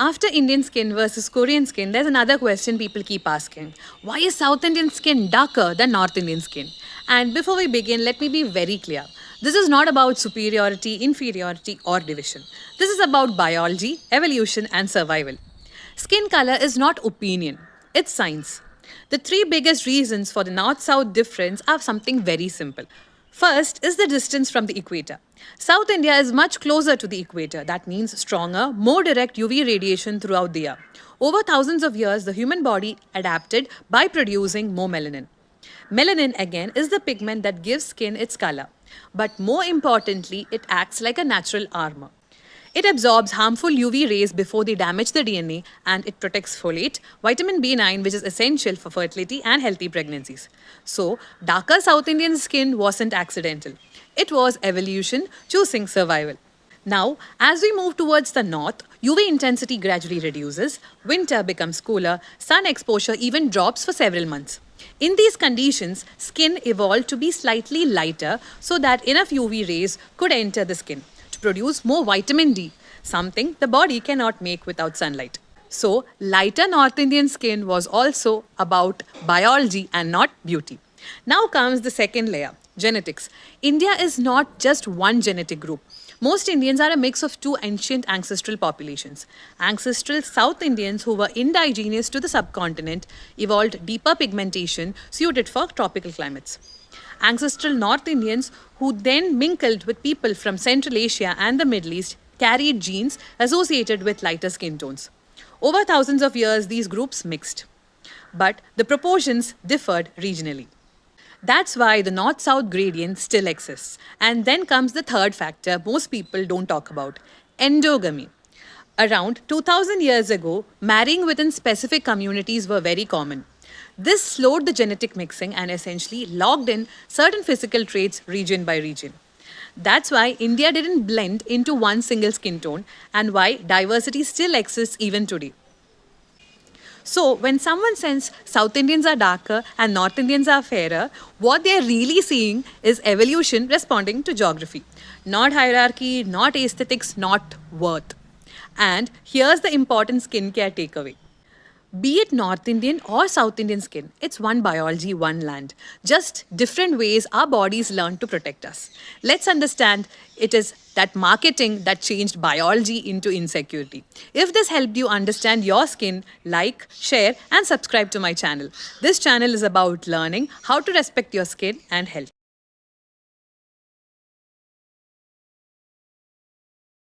After Indian skin versus Korean skin, there's another question people keep asking. Why is South Indian skin darker than North Indian skin? And before we begin, let me be very clear. This is not about superiority, inferiority, or division. This is about biology, evolution, and survival. Skin color is not opinion, it's science. The three biggest reasons for the north south difference are something very simple. First is the distance from the equator. South India is much closer to the equator. That means stronger, more direct UV radiation throughout the year. Over thousands of years, the human body adapted by producing more melanin. Melanin, again, is the pigment that gives skin its color. But more importantly, it acts like a natural armor. It absorbs harmful UV rays before they damage the DNA, and it protects folate, vitamin B9, which is essential for fertility and healthy pregnancies. So, darker South Indian skin wasn't accidental. It was evolution choosing survival. Now, as we move towards the north, UV intensity gradually reduces, winter becomes cooler, sun exposure even drops for several months. In these conditions, skin evolved to be slightly lighter so that enough UV rays could enter the skin to produce more vitamin D, something the body cannot make without sunlight. So, lighter North Indian skin was also about biology and not beauty. Now comes the second layer, genetics. India is not just one genetic group. Most Indians are a mix of two ancient ancestral populations. Ancestral South Indians, who were indigenous to the subcontinent, evolved deeper pigmentation suited for tropical climates. Ancestral North Indians, who then mingled with people from Central Asia and the Middle East, carried genes associated with lighter skin tones. Over thousands of years, these groups mixed. But the proportions differed regionally. That's why the north-south gradient still exists. And then comes the third factor most people don't talk about, endogamy. Around 2000 years ago, marrying within specific communities were very common. This slowed the genetic mixing and essentially locked in certain physical traits region by region. That's why India didn't blend into one single skin tone and why diversity still exists even today. So, when someone says South Indians are darker and North Indians are fairer, what they're really seeing is evolution responding to geography. Not hierarchy, not aesthetics, not worth. And here's the important skincare takeaway. Be it North Indian or South Indian skin, it's one biology, one land. Just different ways our bodies learn to protect us. Let's understand it is that marketing that changed biology into insecurity. If this helped you understand your skin, like, share, and subscribe to my channel. This channel is about learning how to respect your skin and health.